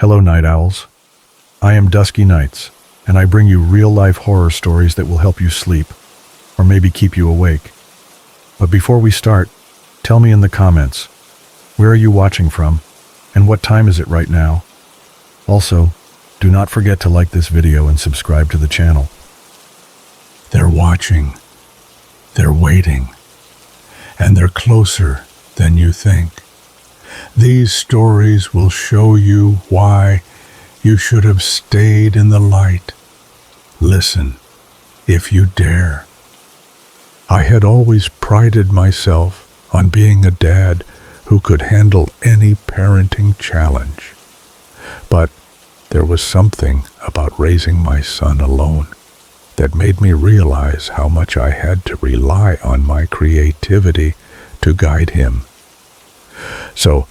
Hello, night owls. I am Dusky Nights, and I bring you real-life horror stories that will help you sleep, or maybe keep you awake. But before we start, tell me in the comments, where are you watching from, and what time is it right now? Also, do not forget to like this video and subscribe to the channel. They're watching, they're waiting, and they're closer than you think. These stories will show you why you should have stayed in the light. Listen, if you dare. I had always prided myself on being a dad who could handle any parenting challenge. But there was something about raising my son alone that made me realize how much I had to rely on my creativity to guide him. So,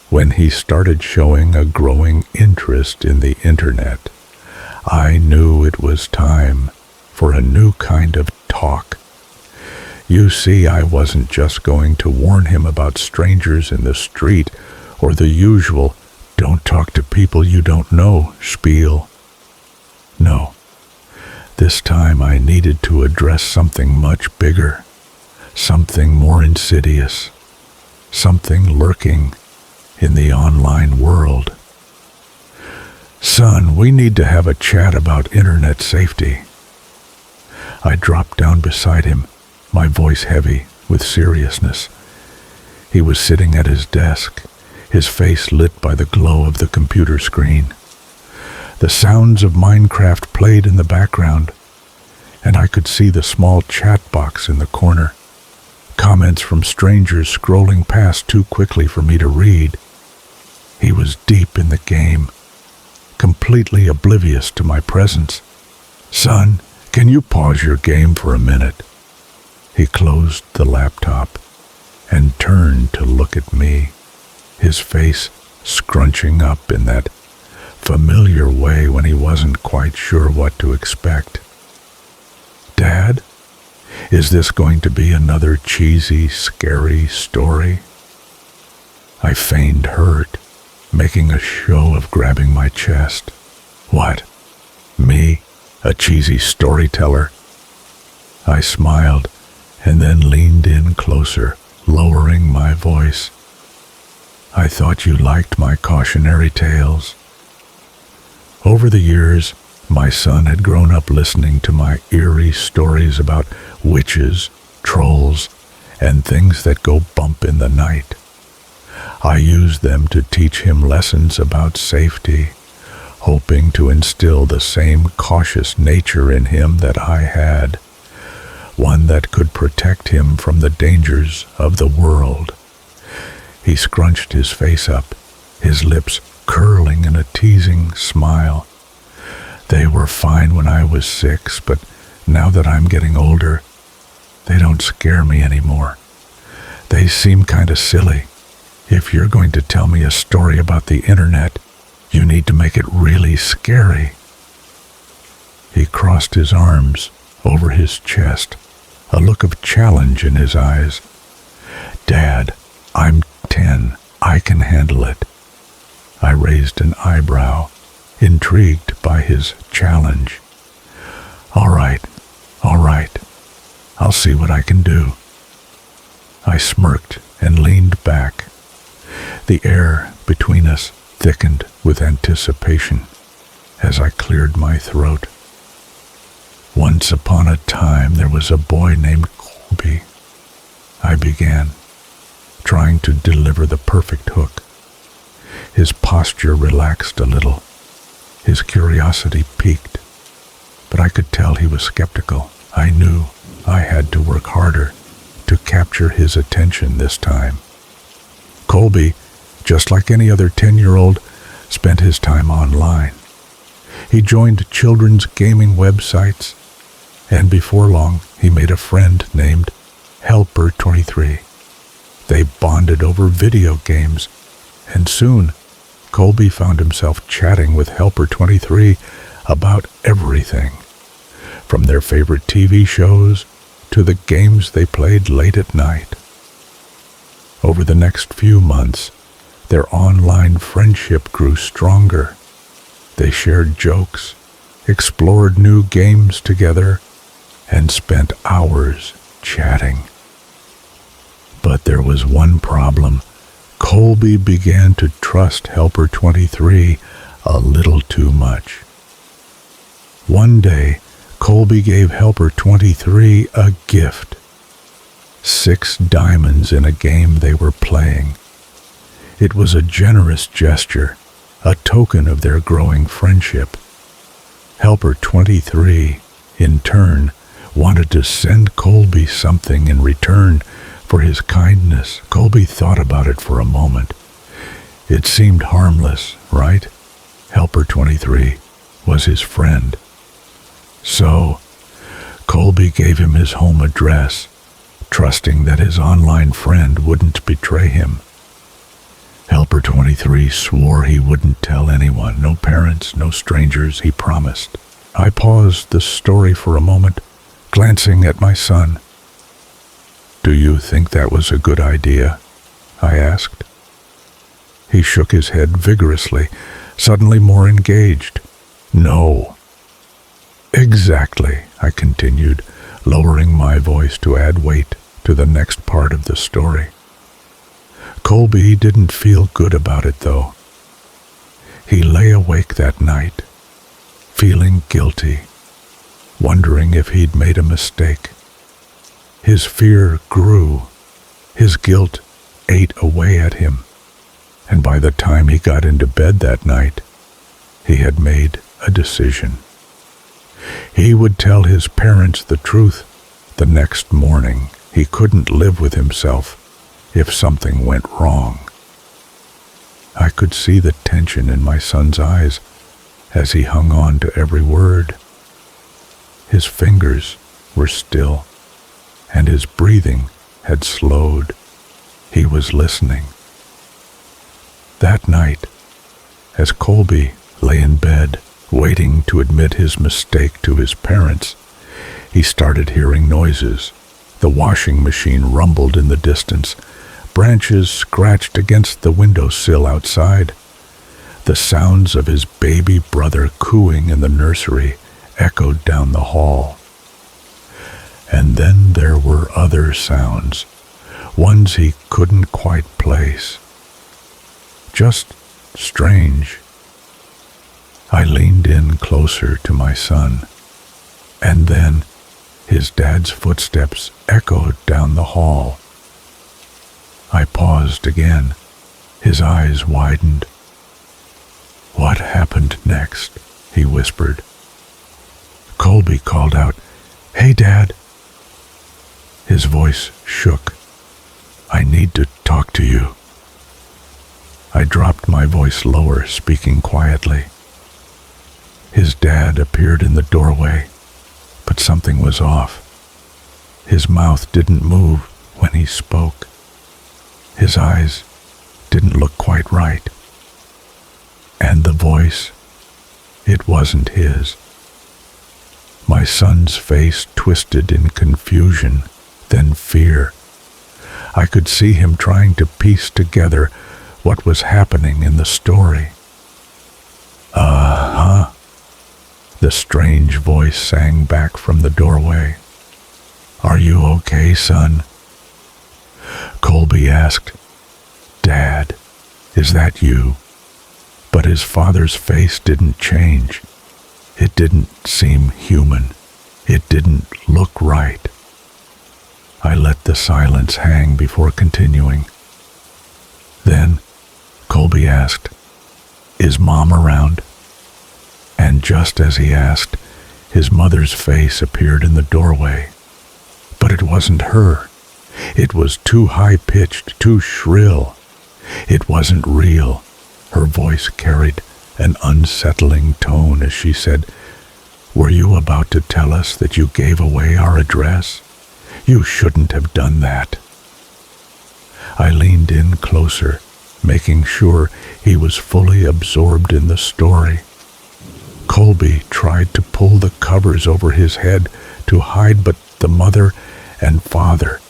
when he started showing a growing interest in the internet, I knew it was time for a new kind of talk. You see, I wasn't just going to warn him about strangers in the street or the usual "don't talk to people you don't know" spiel. No, this time I needed to address something much bigger, something more insidious, something lurking in the online world. "Son, we need to have a chat about internet safety." I dropped down beside him, my voice heavy with seriousness. He was sitting at his desk, his face lit by the glow of the computer screen. The sounds of Minecraft played in the background, and I could see the small chat box in the corner. Comments from strangers scrolling past too quickly for me to read. He was deep in the game, completely oblivious to my presence. "Son, can you pause your game for a minute?" He closed the laptop and turned to look at me, his face scrunching up in that familiar way when he wasn't quite sure what to expect. "Dad? Is this going to be another cheesy, scary story?" I feigned hurt, making a show of grabbing my chest. "What? Me? A cheesy storyteller?" I smiled and then leaned in closer, lowering my voice. "I thought you liked my cautionary tales." Over the years, my son had grown up listening to my eerie stories about witches, trolls, and things that go bump in the night. I used them to teach him lessons about safety, hoping to instill the same cautious nature in him that I had, one that could protect him from the dangers of the world. He scrunched his face up, his lips curling in a teasing smile. "They were fine when I was 6, but now that I'm getting older, they don't scare me anymore. They seem kind of silly. If you're going to tell me a story about the internet, you need to make it really scary." He crossed his arms over his chest, a look of challenge in his eyes. "Dad, I'm 10. I can handle it." I raised an eyebrow, intrigued by his challenge. All right. I'll see what I can do." I smirked and leaned back. The air between us thickened with anticipation as I cleared my throat. "Once upon a time there was a boy named Colby," I began, trying to deliver the perfect hook. His posture relaxed a little. His curiosity piqued, but I could tell he was skeptical. I knew I had to work harder to capture his attention this time. Colby, just like any other 10-year-old, spent his time online. He joined children's gaming websites, and before long he made a friend named Helper23. They bonded over video games, and soon Colby found himself chatting with Helper23 about everything, from their favorite TV shows to the games they played late at night. Over the next few months, Their online friendship grew stronger. They shared jokes, explored new games together, and spent hours chatting. But there was one problem. Colby began to trust Helper 23 a little too much. One day, Colby gave Helper 23 a gift. 6 diamonds in a game they were playing. It was a generous gesture, a token of their growing friendship. Helper 23, in turn, wanted to send Colby something in return for his kindness. Colby thought about it for a moment. It seemed harmless, right? Helper 23 was his friend. So, Colby gave him his home address, trusting that his online friend wouldn't betray him. Helper 23 swore he wouldn't tell anyone, no parents, no strangers, he promised. I paused the story for a moment, glancing at my son. "Do you think that was a good idea?" I asked. He shook his head vigorously, suddenly more engaged. "No." "Exactly," I continued, lowering my voice to add weight to the next part of the story. Colby didn't feel good about it, though. He lay awake that night, feeling guilty, wondering if he'd made a mistake. His fear grew. His guilt ate away at him. And by the time he got into bed that night, he had made a decision. He would tell his parents the truth the next morning. He couldn't live with himself if something went wrong. I could see the tension in my son's eyes as he hung on to every word. His fingers were still, and his breathing had slowed. He was listening. That night, as Colby lay in bed, waiting to admit his mistake to his parents, he started hearing noises. The washing machine rumbled in the distance. Branches scratched against the windowsill outside. The sounds of his baby brother cooing in the nursery echoed down the hall. And then there were other sounds, ones he couldn't quite place. Just strange. I leaned in closer to my son, and then his dad's footsteps echoed down the hall. I paused again. His eyes widened. "What happened next?" he whispered. Colby called out, "Hey, Dad." His voice shook. "I need to talk to you." I dropped my voice lower, speaking quietly. His dad appeared in the doorway, but something was off. His mouth didn't move when he spoke. His eyes didn't look quite right. And the voice, it wasn't his. My son's face twisted in confusion, then fear. I could see him trying to piece together what was happening in the story. "Uh-huh," the strange voice sang back from the doorway. "Are you okay, son?" Colby asked, "Dad, is that you?" But his father's face didn't change. It didn't seem human. It didn't look right. I let the silence hang before continuing. Then Colby asked, "Is Mom around?" And just as he asked, his mother's face appeared in the doorway. But it wasn't her. It was too high-pitched, too shrill. It wasn't real. Her voice carried an unsettling tone as she said, "Were you about to tell us that you gave away our address? You shouldn't have done that." I leaned in closer, making sure he was fully absorbed in the story. Colby tried to pull the covers over his head to hide, but the mother and father,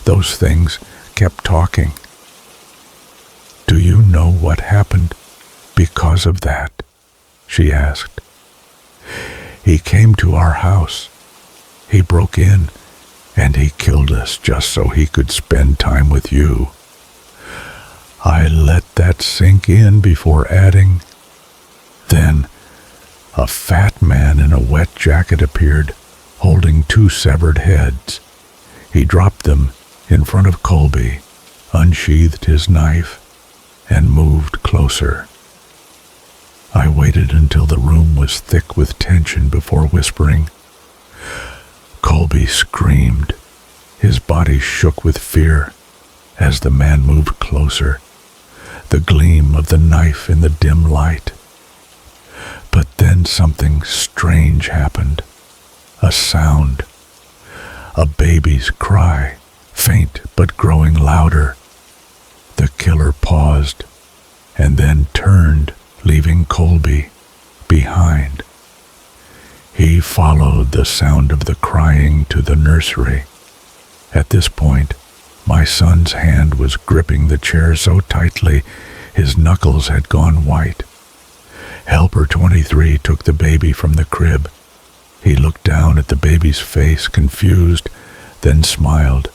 those things kept talking. "Do you know what happened because of that?" she asked. "He came to our house. He broke in, and he killed us just so he could spend time with you." I let that sink in before adding, "Then a fat man in a wet jacket appeared, holding 2 severed heads. He dropped them in front of Colby, unsheathed his knife, and moved closer." I waited until the room was thick with tension before whispering. Colby screamed. His body shook with fear as the man moved closer, the gleam of the knife in the dim light. But then something strange happened. A sound. A baby's cry, faint but growing louder. The killer paused and then turned, leaving Colby behind. He followed the sound of the crying to the nursery. At this point, my son's hand was gripping the chair so tightly his knuckles had gone white. Helper 23 took the baby from the crib. He looked down at the baby's face, confused, then smiled.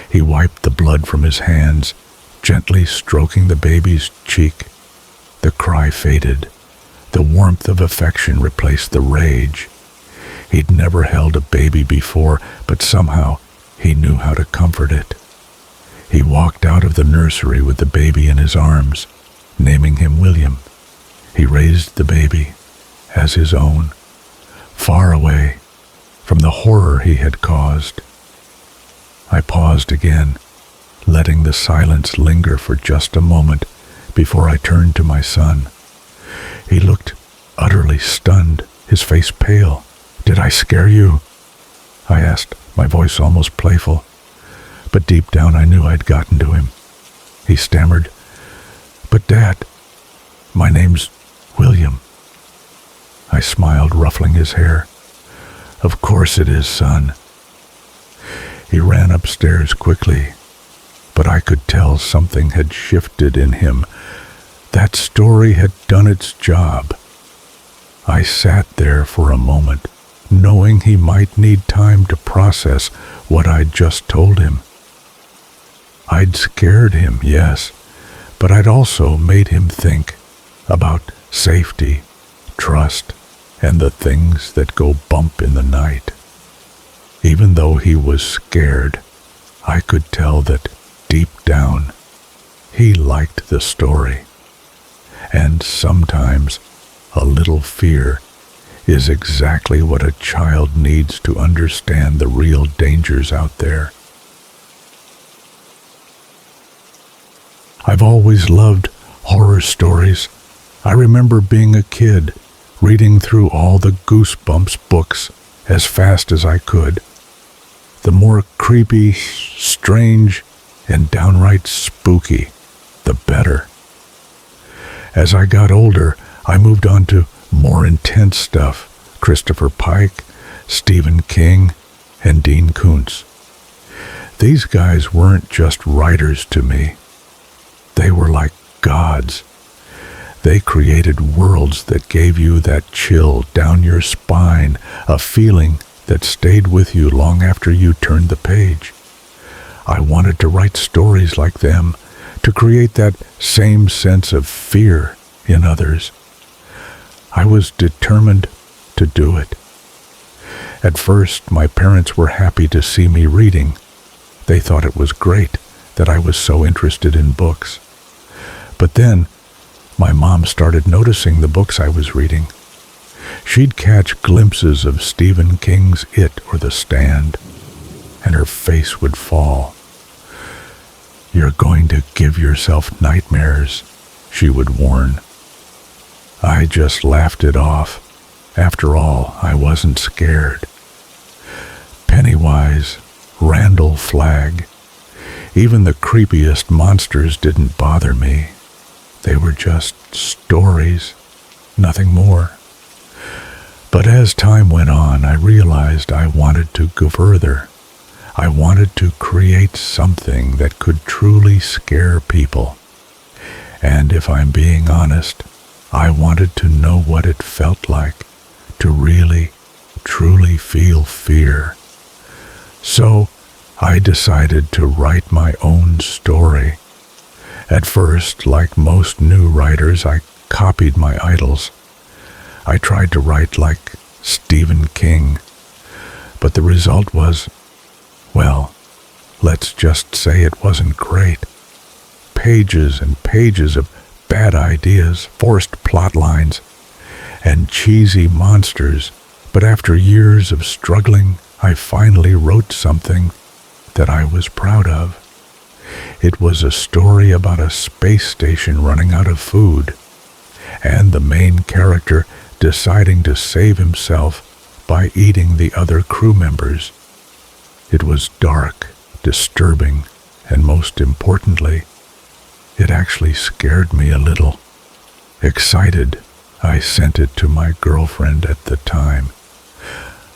He wiped the blood from his hands, gently stroking the baby's cheek. The cry faded. The warmth of affection replaced the rage. He'd never held a baby before, but somehow he knew how to comfort it. He walked out of the nursery with the baby in his arms, naming him William. He raised the baby as his own, far away from the horror he had caused. I paused again, letting the silence linger for just a moment before I turned to my son. He looked utterly stunned, his face pale. "Did I scare you?" I asked, my voice almost playful. But deep down I knew I'd gotten to him. He stammered, "But Dad, my name's William." I smiled, ruffling his hair. "Of course it is, son." He ran upstairs quickly, but I could tell something had shifted in him. That story had done its job. I sat there for a moment, knowing he might need time to process what I'd just told him. I'd scared him, yes, but I'd also made him think about safety, trust, and the things that go bump in the night. Even though he was scared, I could tell that deep down he liked the story. And sometimes a little fear is exactly what a child needs to understand the real dangers out there. I've always loved horror stories. I remember being a kid, reading through all the Goosebumps books as fast as I could. The more creepy, strange, and downright spooky, the better. As I got older, I moved on to more intense stuff: Christopher Pike, Stephen King, and Dean Koontz. These guys weren't just writers to me. They were like gods. They created worlds that gave you that chill down your spine, a feeling that stayed with you long after you turned the page. I wanted to write stories like them, to create that same sense of fear in others. I was determined to do it. At first, my parents were happy to see me reading. They thought it was great that I was so interested in books. But then, my mom started noticing the books I was reading. She'd catch glimpses of Stephen King's It or The Stand, and her face would fall. "You're going to give yourself nightmares," she would warn. I just laughed it off. After all, I wasn't scared. Pennywise, Randall Flagg, even the creepiest monsters didn't bother me. They were just stories, nothing more. But as time went on, I realized I wanted to go further. I wanted to create something that could truly scare people. And if I'm being honest, I wanted to know what it felt like to really, truly feel fear. So I decided to write my own story. At first, like most new writers, I copied my idols. I tried to write like Stephen King, but the result was, well, let's just say it wasn't great. Pages and pages of bad ideas, forced plot lines, and cheesy monsters. But after years of struggling, I finally wrote something that I was proud of. It was a story about a space station running out of food, and the main character deciding to save himself by eating the other crew members. It was dark, disturbing, and most importantly, it actually scared me a little. Excited, I sent it to my girlfriend at the time.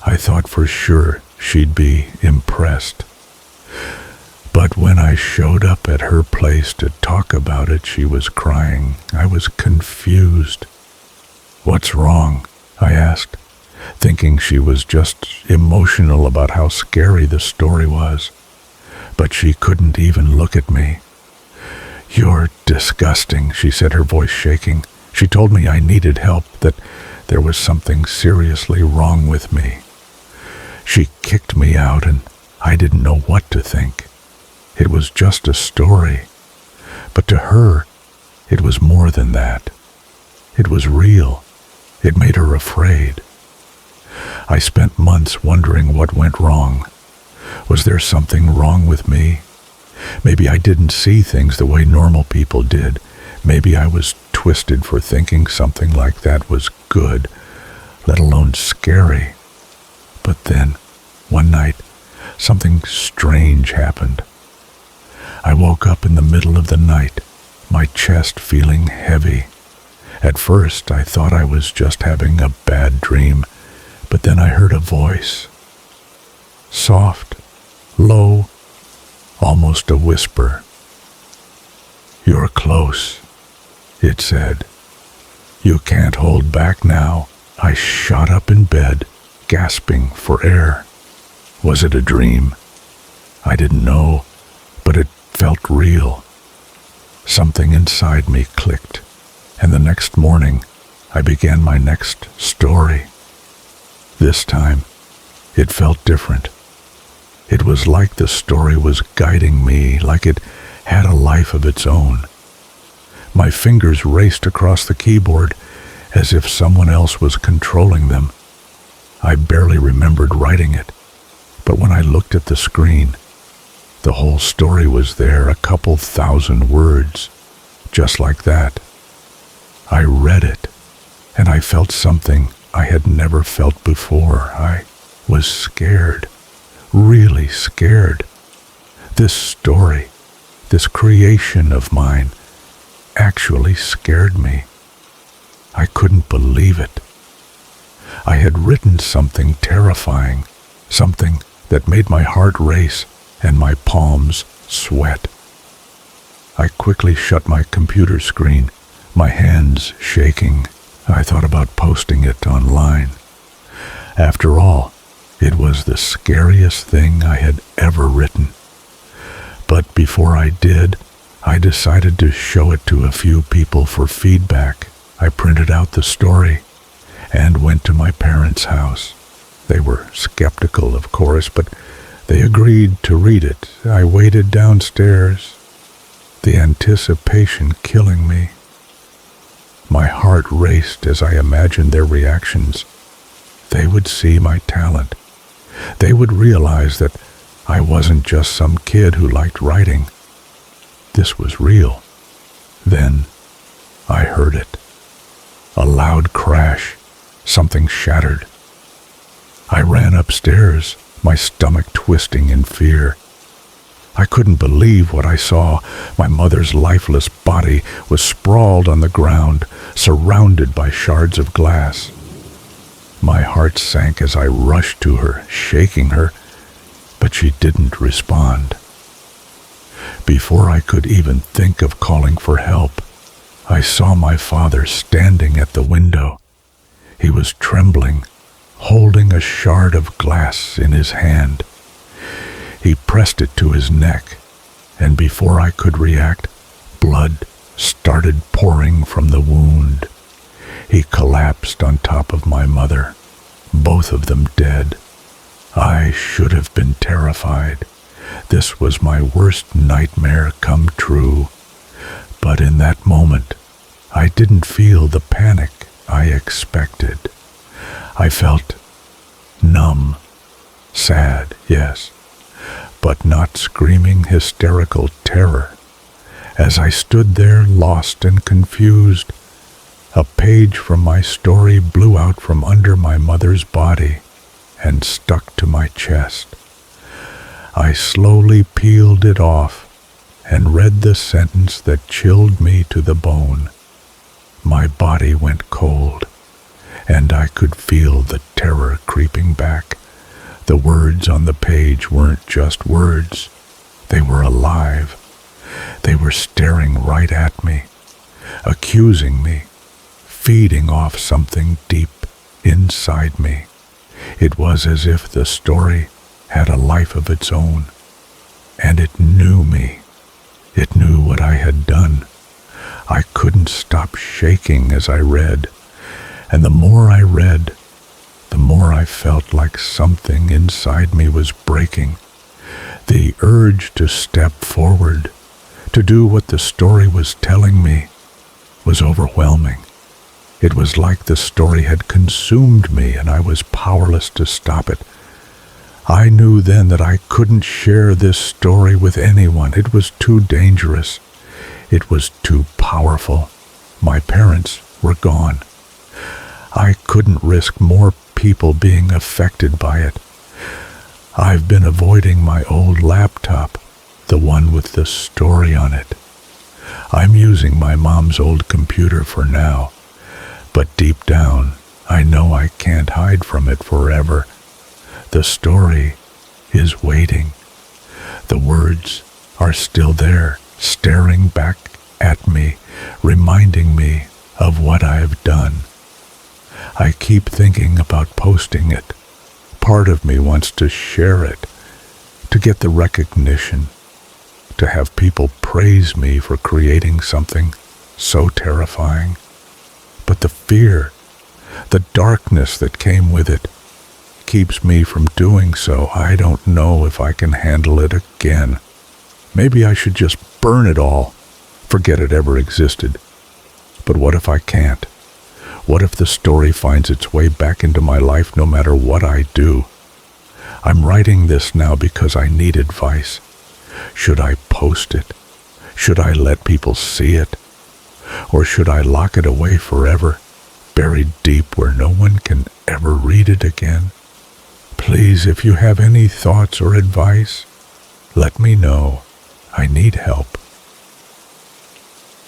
I thought for sure she'd be impressed. But when I showed up at her place to talk about it, she was crying. I was confused. "What's wrong?" I asked, thinking she was just emotional about how scary the story was. But she couldn't even look at me. "You're disgusting," she said, her voice shaking. She told me I needed help, that there was something seriously wrong with me. She kicked me out, and I didn't know what to think. It was just a story. But to her, it was more than that. It was real. It made her afraid. I spent months wondering what went wrong. Was there something wrong with me? Maybe I didn't see things the way normal people did. Maybe I was twisted for thinking something like that was good, let alone scary. But then, one night, something strange happened. I woke up in the middle of the night, my chest feeling heavy. At first, I thought I was just having a bad dream, but then I heard a voice. Soft, low, almost a whisper. "You're close," it said. "You can't hold back now." I shot up in bed, gasping for air. Was it a dream? I didn't know, but it felt real. Something inside me clicked, and the next morning, I began my next story. This time, it felt different. It was like the story was guiding me, like it had a life of its own. My fingers raced across the keyboard as if someone else was controlling them. I barely remembered writing it, but when I looked at the screen, the whole story was there, a couple thousand words, just like that. I read it, and I felt something I had never felt before. I was scared, really scared. This story, this creation of mine, actually scared me. I couldn't believe it. I had written something terrifying, something that made my heart race and my palms sweat. I quickly shut my computer screen, my hands shaking. I thought about posting it online. After all, it was the scariest thing I had ever written. But before I did, I decided to show it to a few people for feedback. I printed out the story and went to my parents' house. They were skeptical, of course, but they agreed to read it. I waited downstairs, the anticipation killing me. My heart raced as I imagined their reactions. They would see my talent. They would realize that I wasn't just some kid who liked writing. This was real. Then I heard it. A loud crash. Something shattered. I ran upstairs, my stomach twisting in fear. I couldn't believe what I saw. My mother's lifeless body was sprawled on the ground, surrounded by shards of glass. My heart sank as I rushed to her, shaking her, but she didn't respond. Before I could even think of calling for help, I saw my father standing at the window. He was trembling, holding a shard of glass in his hand. He pressed it to his neck, and before I could react, blood started pouring from the wound. He collapsed on top of my mother, both of them dead. I should have been terrified. This was my worst nightmare come true. But in that moment, I didn't feel the panic I expected. I felt numb, sad, yes, but not screaming hysterical terror. As I stood there lost and confused, a page from my story blew out from under my mother's body and stuck to my chest. I slowly peeled it off and read the sentence that chilled me to the bone. My body went cold, and I could feel the terror creeping back. The words on the page weren't just words. They were alive. They were staring right at me, accusing me, feeding off something deep inside me. It was as if the story had a life of its own, and it knew me. It knew what I had done. I couldn't stop shaking as I read, and the more I read, the more I felt like something inside me was breaking. The urge to step forward, to do what the story was telling me, was overwhelming. It was like the story had consumed me and I was powerless to stop it. I knew then that I couldn't share this story with anyone. It was too dangerous. It was too powerful. My parents were gone. I couldn't risk more people being affected by it. I've been avoiding my old laptop, the one with the story on it. I'm using my mom's old computer for now, but deep down, I know I can't hide from it forever. The story is waiting. The words are still there, staring back at me, reminding me of what I've done. I keep thinking about posting it. Part of me wants to share it, to get the recognition, to have people praise me for creating something so terrifying. But the fear, the darkness that came with it, keeps me from doing so. I don't know if I can handle it again. Maybe I should just burn it all, forget it ever existed. But what if I can't? What if the story finds its way back into my life no matter what I do? I'm writing this now because I need advice. Should I post it? Should I let people see it? Or should I lock it away forever, buried deep where no one can ever read it again? Please, if you have any thoughts or advice, let me know. I need help.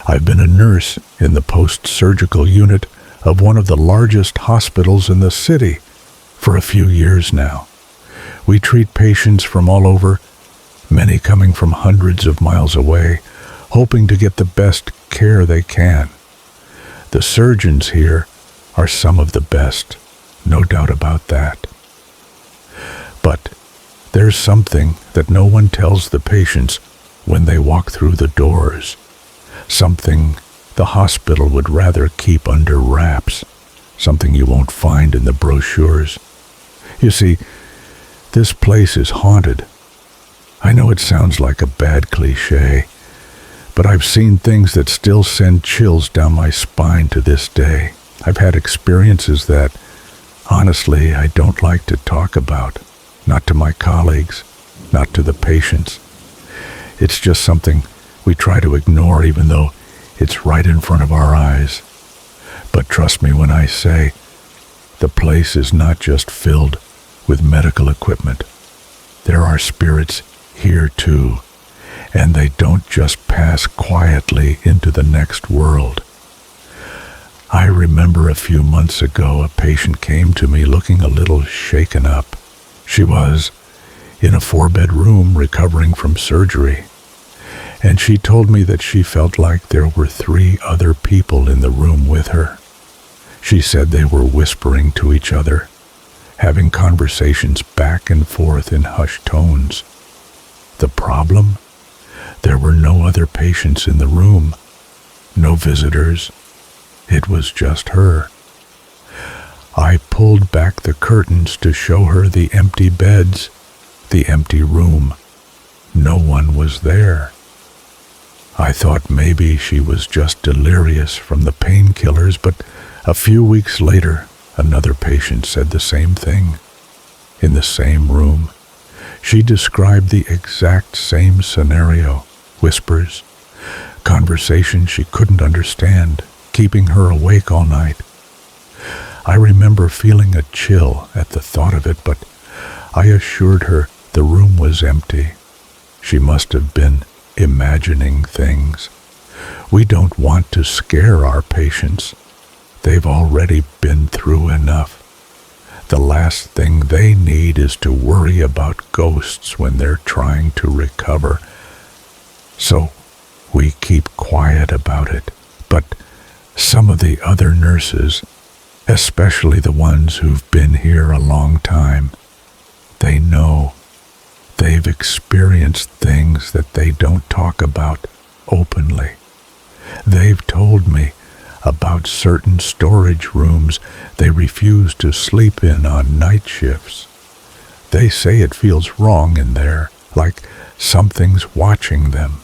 I've been a nurse in the post-surgical unit of one of the largest hospitals in the city for a few years now. We treat patients from all over, many coming from hundreds of miles away, hoping to get the best care they can. The surgeons here are some of the best, no doubt about that. But there's something that no one tells the patients when they walk through the doors, something the hospital would rather keep under wraps, something you won't find in the brochures. You see, this place is haunted. I know it sounds like a bad cliché, but I've seen things that still send chills down my spine to this day. I've had experiences that, honestly, I don't like to talk about, not to my colleagues, not to the patients. It's just something we try to ignore even though it's right in front of our eyes. But trust me when I say, the place is not just filled with medical equipment. There are spirits here too, and they don't just pass quietly into the next world. I remember a few months ago a patient came to me looking a little shaken up. She was in a 4-bed room recovering from surgery, and she told me that she felt like there were 3 other people in the room with her. She said they were whispering to each other, having conversations back and forth in hushed tones. The problem? There were no other patients in the room, no visitors. It was just her. I pulled back the curtains to show her the empty beds, the empty room. No one was there. I thought maybe she was just delirious from the painkillers, but a few weeks later, another patient said the same thing. In the same room, she described the exact same scenario. Whispers, conversation she couldn't understand, keeping her awake all night. I remember feeling a chill at the thought of it, but I assured her the room was empty. She must have been imagining things. We don't want to scare our patients. They've already been through enough. The last thing they need is to worry about ghosts when they're trying to recover. So we keep quiet about it. But some of the other nurses, especially the ones who've been here a long time, they know. They've experienced things that they don't talk about openly. They've told me about certain storage rooms they refuse to sleep in on night shifts. They say it feels wrong in there, like something's watching them.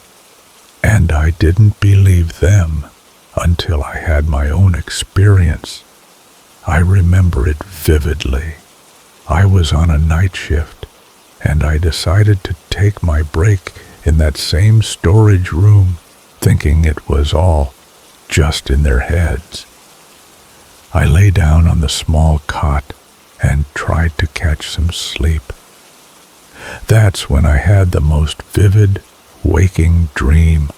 And I didn't believe them until I had my own experience. I remember it vividly. I was on a night shift, and I decided to take my break in that same storage room, thinking it was all just in their heads. I lay down on the small cot and tried to catch some sleep. That's when I had the most vivid, waking dream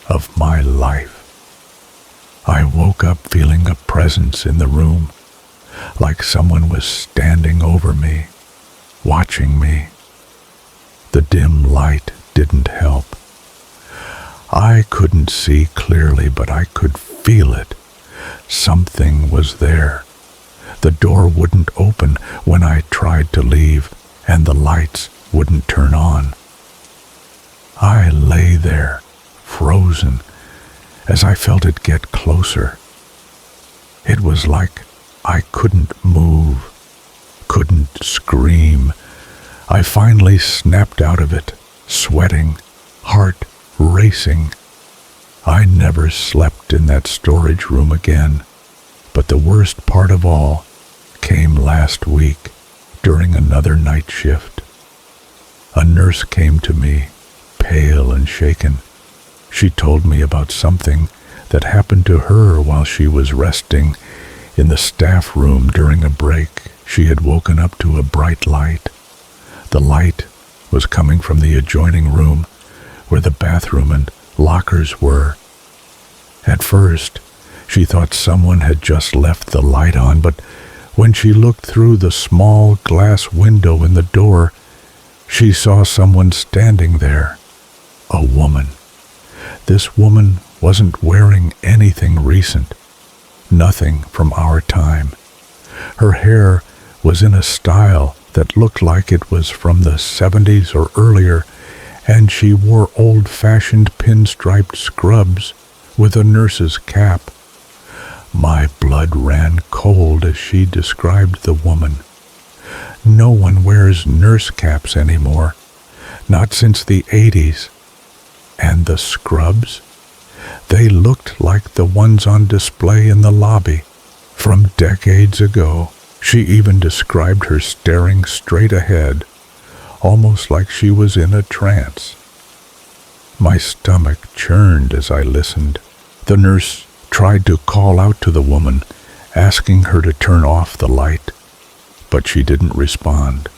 of my life. I woke up feeling a presence in the room, like someone was standing over me, watching me. The dim light didn't help. I couldn't see clearly, but I could feel it. Something was there. The door wouldn't open when I tried to leave, and the lights wouldn't turn on. I lay there, frozen, as I felt it get closer. It was like I couldn't move, couldn't scream. I finally snapped out of it, sweating, heart racing. I never slept in that storage room again, but the worst part of all came last week during another night shift. A nurse came to me, pale and shaken. She told me about something that happened to her while she was resting in the staff room during a break. She had woken up to a bright light. The light was coming from the adjoining room where the bathroom and lockers were. At first, she thought someone had just left the light on, but when she looked through the small glass window in the door, she saw someone standing there, a woman. This woman wasn't wearing anything recent, nothing from our time. Her hair was in a style that looked like it was from the 70s or earlier, and she wore old-fashioned pinstriped scrubs with a nurse's cap. My blood ran cold as she described the woman. No one wears nurse caps anymore, not since the 80s. And the scrubs? They looked like the ones on display in the lobby from decades ago. She even described her staring straight ahead, almost like she was in a trance. My stomach churned as I listened. The nurse tried to call out to the woman, asking her to turn off the light, but she didn't respond.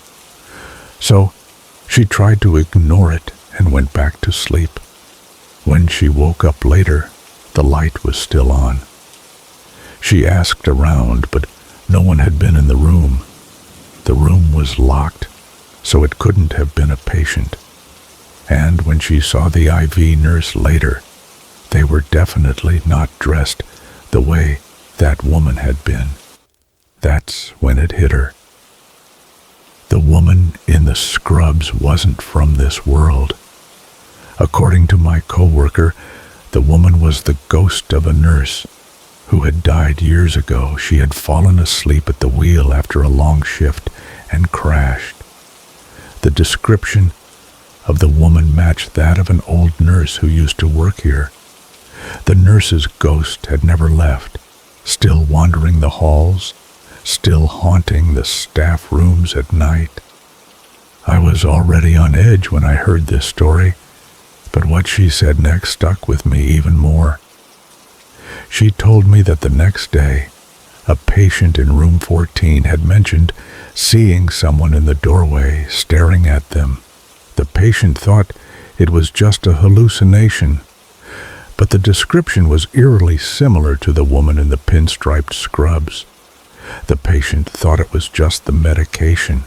So she tried to ignore it and went back to sleep. When she woke up later, the light was still on. She asked around, but no one had been in the room. The room was locked, so it couldn't have been a patient. And when she saw the IV nurse later, they were definitely not dressed the way that woman had been. That's when it hit her. The woman in the scrubs wasn't from this world. According to my coworker, the woman was the ghost of a nurse who had died years ago. She had fallen asleep at the wheel after a long shift and crashed. The description of the woman matched that of an old nurse who used to work here. The nurse's ghost had never left, still wandering the halls, still haunting the staff rooms at night. I was already on edge when I heard this story, but what she said next stuck with me even more. She told me that the next day, a patient in room 14 had mentioned seeing someone in the doorway staring at them. The patient thought it was just a hallucination, but the description was eerily similar to the woman in the pinstriped scrubs. The patient thought it was just the medication,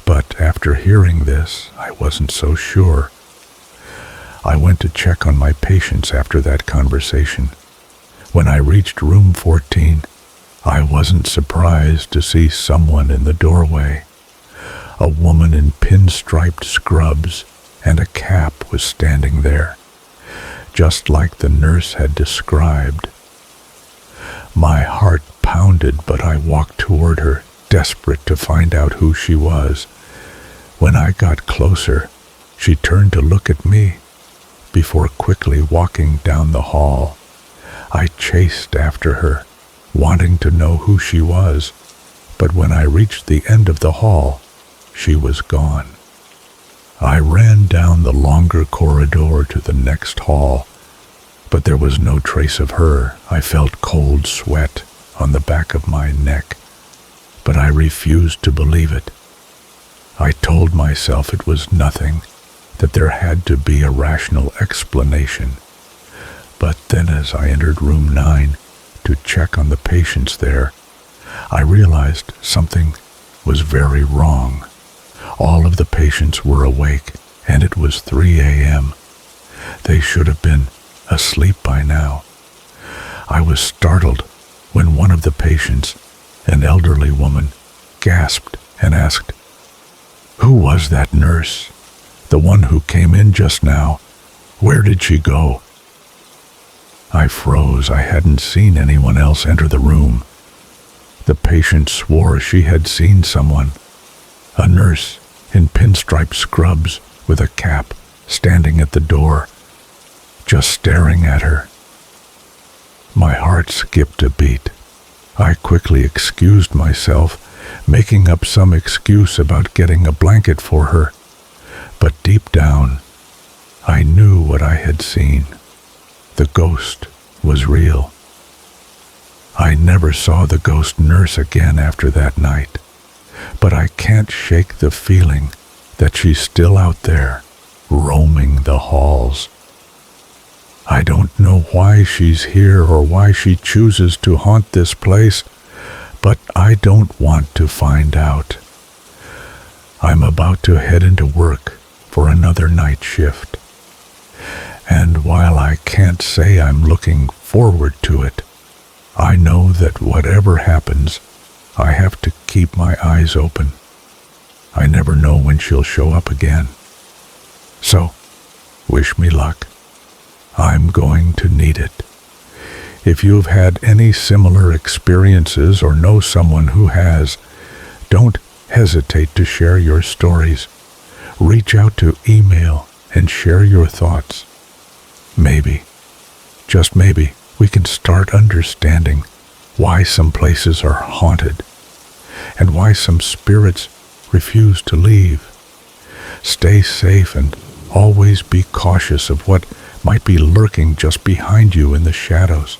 but after hearing this, I wasn't so sure. I went to check on my patients after that conversation. When I reached room 14, I wasn't surprised to see someone in the doorway. A woman in pinstriped scrubs and a cap was standing there, just like the nurse had described. My heart pounded, but I walked toward her, desperate to find out who she was. When I got closer, she turned to look at me before quickly walking down the hall. I chased after her, wanting to know who she was, but when I reached the end of the hall, she was gone. I ran down the longer corridor to the next hall, but there was no trace of her. I felt cold sweat on the back of my neck, but I refused to believe it. I told myself it was nothing, that there had to be a rational explanation. But then as I entered room 9 to check on the patients there, I realized something was very wrong. All of the patients were awake, and it was 3 a.m. They should have been asleep by now. I was startled when one of the patients, an elderly woman, gasped and asked, "Who was that nurse? The one who came in just now? Where did she go?" I froze. I hadn't seen anyone else enter the room. The patient swore she had seen someone, a nurse in pinstripe scrubs with a cap, standing at the door, just staring at her. My heart skipped a beat. I quickly excused myself, making up some excuse about getting a blanket for her. But deep down, I knew what I had seen. The ghost was real. I never saw the ghost nurse again after that night, but I can't shake the feeling that she's still out there, roaming the halls. I don't know why she's here or why she chooses to haunt this place, but I don't want to find out. I'm about to head into work for another night shift. And while I can't say I'm looking forward to it, I know that whatever happens, I have to keep my eyes open. I never know when she'll show up again. So, wish me luck. I'm going to need it. If you've had any similar experiences or know someone who has, don't hesitate to share your stories. Reach out to email and share your thoughts. Maybe, just maybe, we can start understanding why some places are haunted and why some spirits refuse to leave. Stay safe and always be cautious of what might be lurking just behind you in the shadows.